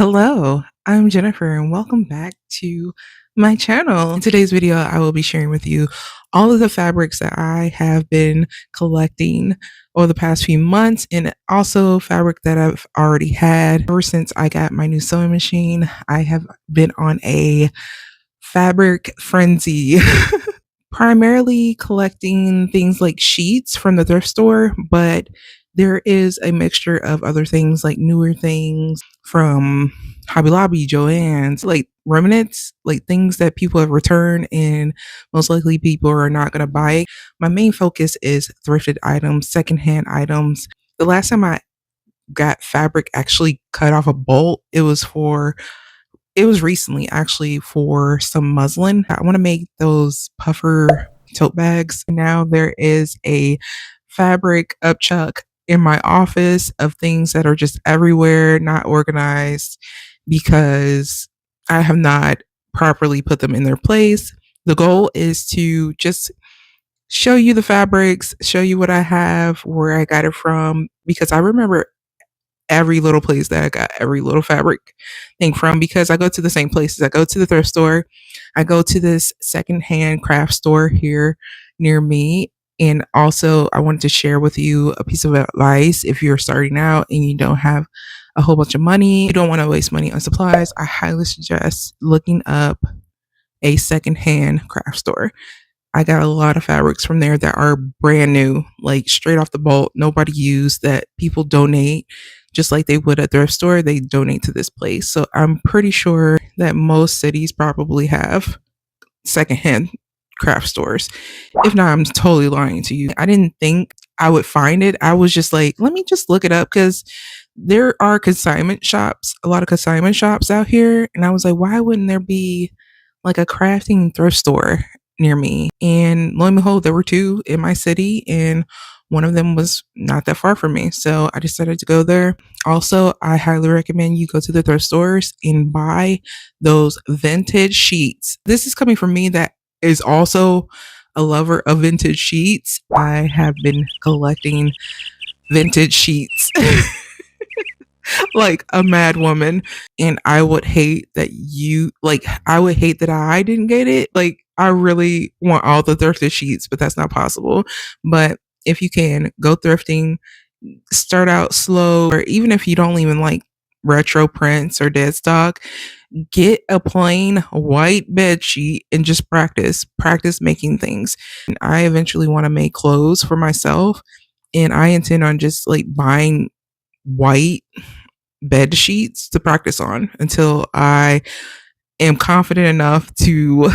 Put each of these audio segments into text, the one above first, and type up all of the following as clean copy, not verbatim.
Hello, I'm Jennifer and welcome back to my channel. In today's video, I will be sharing with you all of the fabrics that I have been collecting over the past few months and also fabric that I've already had. Ever since I got my new sewing machine, I have been on a fabric frenzy. Primarily collecting things like sheets from the thrift store, but there is a mixture of other things like newer things from Hobby Lobby, Joann's, like remnants, like things that people have returned and most likely people are not going to buy. My main focus is thrifted items, secondhand items. The last time I got fabric actually cut off a bolt, it was recently actually for some muslin. I want to make those puffer tote bags. Now there is a fabric upchuck in my office of things that are just everywhere, not organized because I have not properly put them in their place. The goal is to just show you the fabrics, show you what I have, where I got it from, because I remember every little place that I got every little fabric thing from because I go to the same places. I go to the thrift store. I go to this secondhand craft store here near me. And also, I wanted to share with you a piece of advice if you're starting out and you don't have a whole bunch of money, you don't want to waste money on supplies. I highly suggest looking up a secondhand craft store. I got a lot of fabrics from there that are brand new, like straight off the bolt, nobody used, that people donate just like they would at thrift store. They donate to this place. So I'm pretty sure that most cities probably have secondhand craft stores. If not, I'm totally lying to you. I didn't think I would find it. I was just like, let me just look it up because there are consignment shops, a lot of consignment shops out here. And I was like, why wouldn't there be like a crafting thrift store near me? And lo and behold, there were two in my city, and one of them was not that far from me. So I decided to go there. Also, I highly recommend you go to the thrift stores and buy those vintage sheets. This is coming from me that is also a lover of vintage sheets. I have been collecting vintage sheets like a mad woman, and I would hate that I would hate that I didn't get it. Like, I really want all the thrifted sheets, but that's not possible. But if you can, go thrifting, start out slow, or even if you don't even like retro prints or dead stock, get a plain white bed sheet and just practice making things. And I eventually want to make clothes for myself, and I intend on just like buying white bed sheets to practice on until I am confident enough to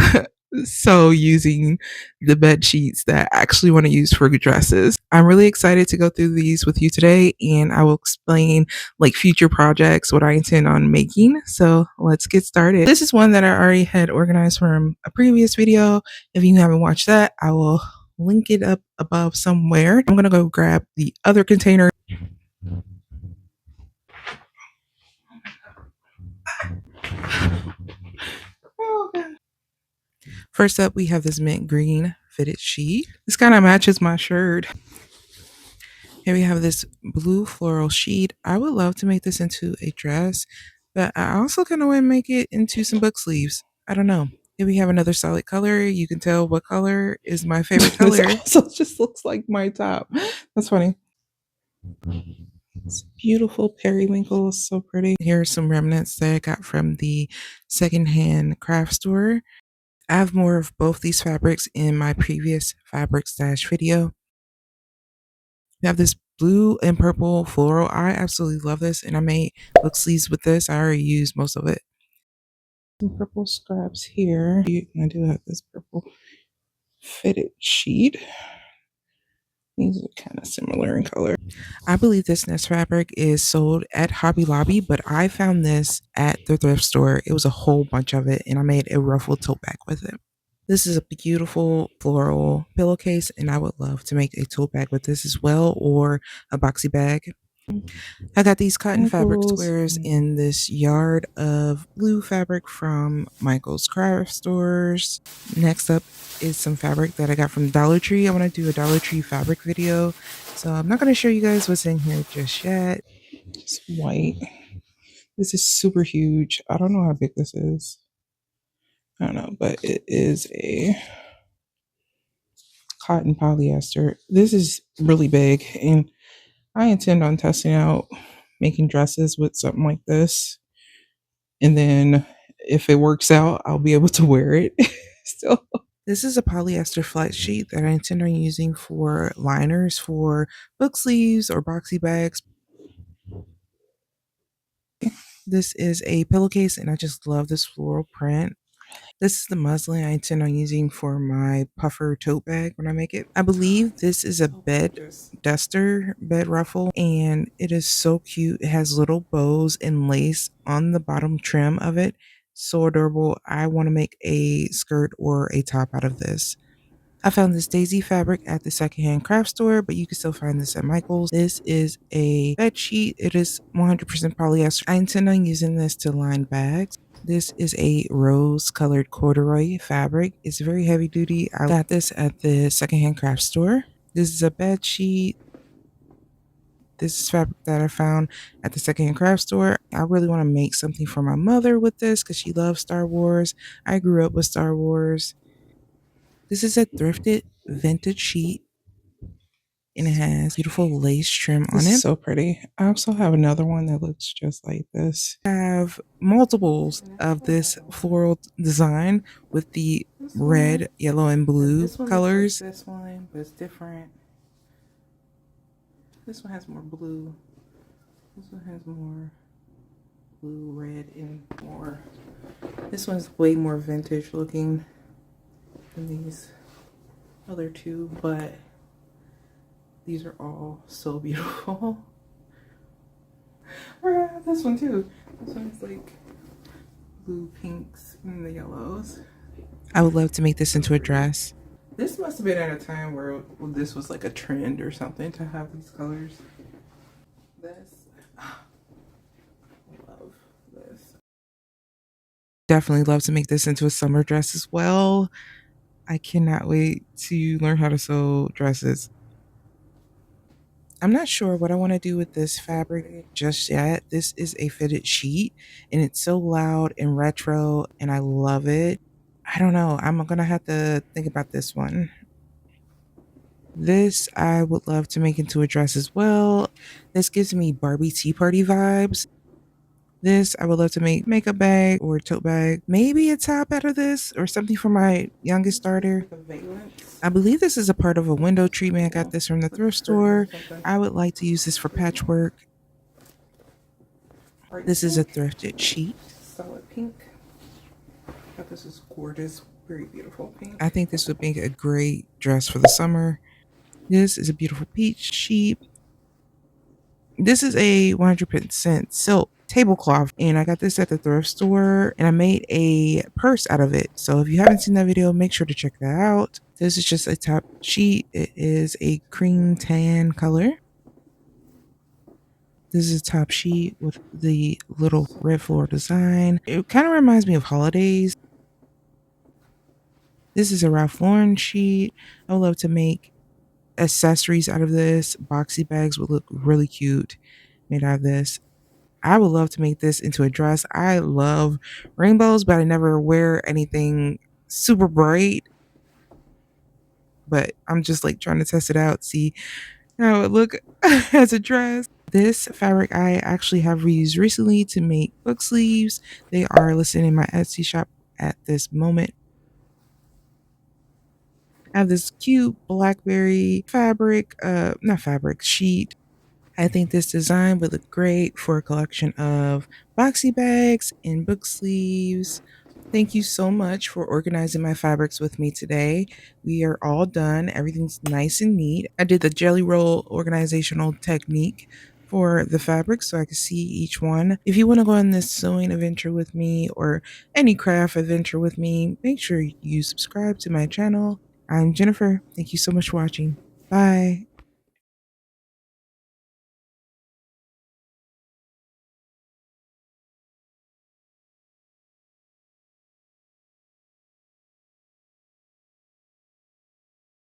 sew using the bed sheets that I actually want to use for dresses. I'm really excited to go through these with you today, and I will explain like future projects, what I intend on making. So let's get started. This is one that I already had organized from a previous video. If you haven't watched that, I will link it up above somewhere. I'm gonna go grab the other container. First up, we have this mint green fitted sheet. This kind of matches my shirt. Here we have this blue floral sheet. I would love to make this into a dress, but I also kind of want to make it into some book sleeves. I don't know. Here we have another solid color. You can tell what color is my favorite color. This also just looks like my top. That's funny. It's beautiful periwinkle, so pretty. Here are some remnants that I got from the secondhand craft store. I have more of both these fabrics in my previous fabric stash video. We have this blue and purple floral. I absolutely love this, and I made book sleeves with this. I already used most of it. Some purple scraps here. I do have this purple fitted sheet. These are kind of similar in color. I believe this nest fabric is sold at Hobby Lobby, but I found this at the thrift store. It was a whole bunch of it, and I made a ruffled tote bag with it. This is a beautiful floral pillowcase, and I would love to make a tote bag with this as well, or a boxy bag. I got these cotton fabric squares in this yard of blue fabric from Michael's craft stores. Next up is some fabric that I got from Dollar Tree. I want to do a Dollar Tree fabric video, so I'm not going to show you guys what's in here just yet. Just white. This is super huge. I don't know how big this is. I don't know, but it is a cotton polyester. This is really big, and I intend on testing out making dresses with something like this. And then if it works out, I'll be able to wear it. So this is a polyester flat sheet that I intend on using for liners for book sleeves or boxy bags. This is a pillowcase, and I just love this floral print. This is the muslin I intend on using for my puffer tote bag when I make it. I believe this is a bed duster, bed ruffle, and it is so cute. It has little bows and lace on the bottom trim of it. So adorable. I want to make a skirt or a top out of this. I found this daisy fabric at the secondhand craft store, but you can still find this at Michael's. This is a bed sheet. It is 100% polyester. I intend on using this to line bags. This is a rose colored corduroy fabric. It's very heavy duty. I got this at the secondhand craft store. This is a bed sheet. This is fabric that I found at the secondhand craft store. I really want to make something for my mother with this because she loves Star Wars. I grew up with Star Wars. This is a thrifted vintage sheet, and it has beautiful lace trim on it. This is so pretty. I also have another one that looks just like this. I have multiples of this floral design with the red, yellow, and blue colors. Like this one, but it's different. This one has more blue. This one has more blue, red, and more. This one's way more vintage looking than these other two, but these are all so beautiful. This one too. This one is like blue pinks and the yellows. I would love to make this into a dress. This must have been at a time where this was like a trend or something to have these colors. This, I love this. Definitely love to make this into a summer dress as well. I cannot wait to learn how to sew dresses. I'm not sure what I want to do with this fabric just yet. This is a fitted sheet, and it's so loud and retro, and I love it. I don't know. I'm going to have to think about this one. This I would love to make into a dress as well. This gives me Barbie Tea Party vibes. This I would love to make makeup bag or tote bag. Maybe a top out of this or something for my youngest daughter. I believe this is a part of a window treatment. I got this from the thrift store. I would like to use this for patchwork. This is a thrifted sheet. Solid pink. This is gorgeous. Very beautiful pink. I think this would make a great dress for the summer. This is a beautiful peach sheet. This is a 100% silk tablecloth, and I got this at the thrift store, and I made a purse out of it. So if you haven't seen that video, make sure to check that out. This is just a top sheet. It is a cream tan color. This is a top sheet with the little red floral design. It kind of reminds me of holidays. This is a Ralph Lauren sheet. I would love to make accessories out of this. Boxy bags would look really cute made out of this. I would love to make this into a dress. I love rainbows, but I never wear anything super bright. But I'm just like trying to test it out, see how it look as a dress. This fabric I actually have reused recently to make book sleeves. They are listed in my Etsy shop at this moment. I have this cute blackberry fabric, not fabric, sheet. I think this design would look great for a collection of boxy bags and book sleeves. Thank you so much for organizing my fabrics with me today. We are all done. Everything's nice and neat. I did the jelly roll organizational technique for the fabric so I could see each one. If you want to go on this sewing adventure with me or any craft adventure with me, make sure you subscribe to my channel. I'm Jenifer. Thank you so much for watching. Bye.